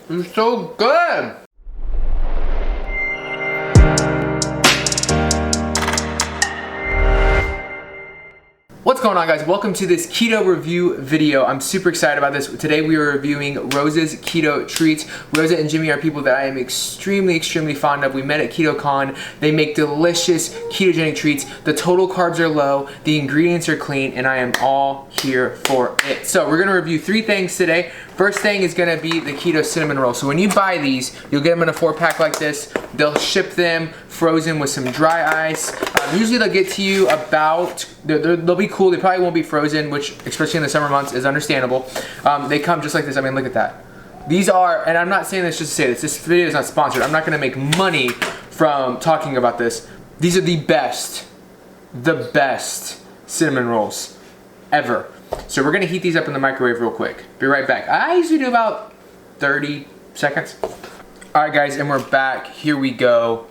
It's so good. What's going on, guys? Welcome to this keto review video. I'm super excited about this. Today we are reviewing Rosas Keto Treats. Rosa and Jimmy are people that I am extremely fond of. We met at KetoCon. They make delicious ketogenic treats. The total carbs are low, the ingredients are clean, and I am all here for it. So we're gonna review 3 things today. First thing is gonna be the keto cinnamon roll. So when you buy these, you'll get them in a 4-pack like this. They'll ship them frozen with some dry ice. Usually they'll get to you about, they'll be cool. They probably won't be frozen, which especially in the summer months is understandable. They come just like this. I mean, look at that. These are, and I'm not saying this just to say this. This video is not sponsored. I'm not gonna make money from talking about this. These are the best cinnamon rolls ever. So we're gonna heat these up in the microwave real quick. Be right back. I usually do about 30 seconds. All right, guys, and we're back. Here we go.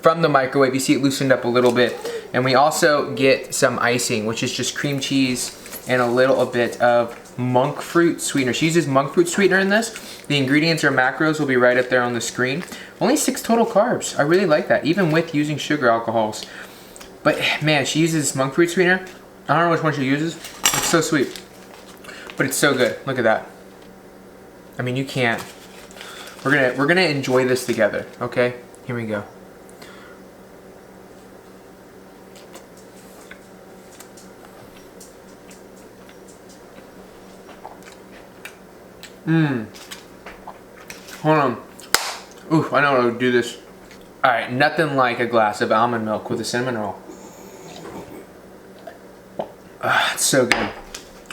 From the microwave, you see it loosened up a little bit. And we also get some icing, which is just cream cheese and a little bit of monk fruit sweetener. She uses monk fruit sweetener in this. The ingredients or macros will be right up there on the screen. Only 6 total carbs. I really like that, even with using sugar alcohols. But man, she uses monk fruit sweetener. I don't know which one she uses. It's so sweet, but it's so good. Look at that. I mean, you can't. We're gonna enjoy this together. Okay, here we go. Hold on. Ooh, I know how to do this. All right, nothing like a glass of almond milk with a cinnamon roll. It's so good.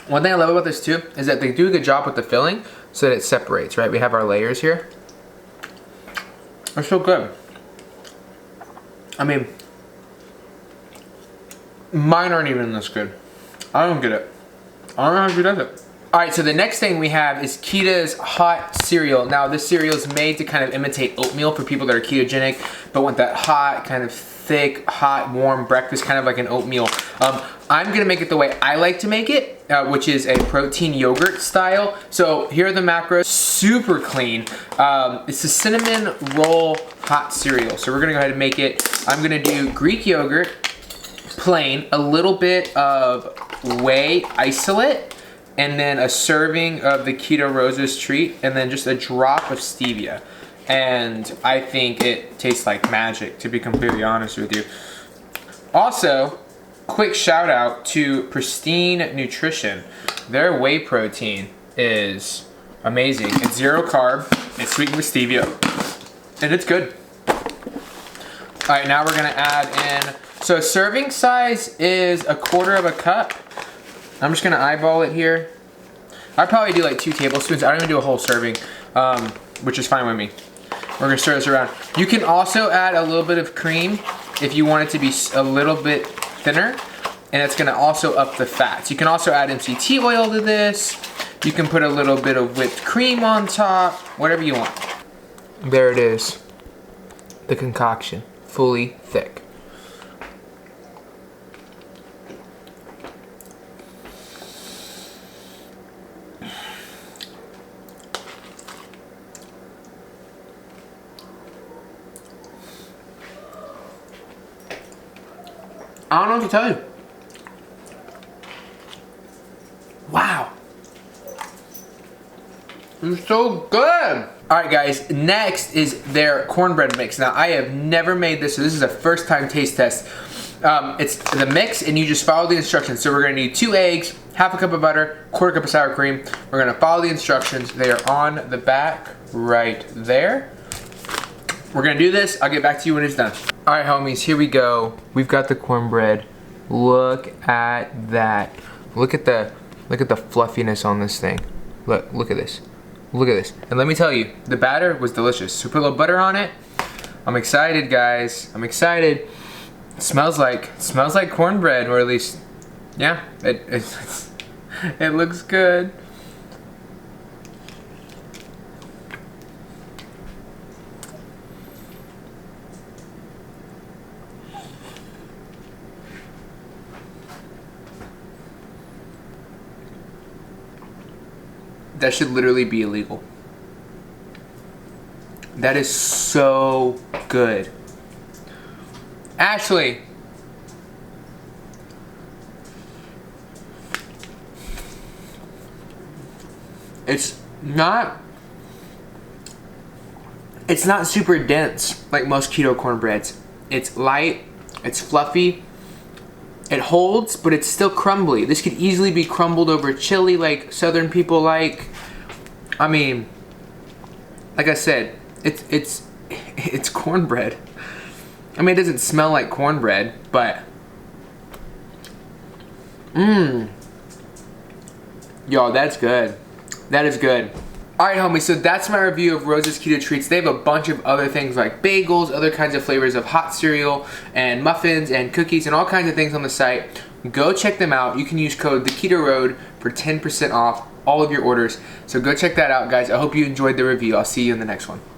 One thing I love about this too is that they do a good job with the filling so that it separates, right? We have our layers here. They're so good. I mean, mine aren't even this good. I don't get it. I don't know how she does it. All right, so the next thing we have is Keta's hot cereal. Now this cereal is made to kind of imitate oatmeal for people that are ketogenic, but want that hot, kind of thick, hot, warm breakfast, kind of like an oatmeal. I'm gonna make it the way I like to make it, which is a protein yogurt style. So here are the macros, super clean. It's a cinnamon roll hot cereal. So we're gonna go ahead and make it. I'm gonna do Greek yogurt, plain, a little bit of whey isolate, and then a serving of the Keto Rosas treat, and then just a drop of stevia. And I think it tastes like magic, to be completely honest with you. Also, quick shout out to Pristine Nutrition. Their whey protein is amazing. It's 0 carb, it's sweetened with stevia, and it's good. All right, now we're gonna add in, so serving size is 1/4 cup. I'm just gonna eyeball it here. I'd probably do like 2 tablespoons. I don't even do a whole serving, which is fine with me. We're gonna stir this around. You can also add a little bit of cream if you want it to be a little bit thinner, and it's gonna also up the fats. You can also add MCT oil to this. You can put a little bit of whipped cream on top, whatever you want. There it is, the concoction, fully thick. I don't know what to tell you. Wow. It's so good. All right, guys, next is their cornbread mix. Now, I have never made this, so this is a first time taste test. It's the mix, and you just follow the instructions. So we're gonna need 2 eggs, 1/2 cup of butter, 1/4 cup of sour cream. We're gonna follow the instructions. They are on the back right there. We're gonna do this. I'll get back to you when it's done. All right, homies, here we go. We've got the cornbread. Look at that. Look at the fluffiness on this thing. Look at this. Look at this. And let me tell you, the batter was delicious. So put a little butter on it. I'm excited, guys. I'm excited. It smells like cornbread, or at least, yeah, it looks good. That should literally be illegal. That is so good. Ashley. It's not super dense like most keto cornbreads. It's light, it's fluffy, it holds, but it's still crumbly. This could easily be crumbled over chili like Southern people like. I mean, like I said, it's cornbread. I mean, it doesn't smell like cornbread, but yo, that's good. That is good. Alright homies, so that's my review of Rosas Keto Treats. They have a bunch of other things like bagels, other kinds of flavors of hot cereal, and muffins, and cookies, and all kinds of things on the site. Go check them out. You can use code TheKetoRoad for 10% off all of your orders. So go check that out, guys. I hope you enjoyed the review. I'll see you in the next one.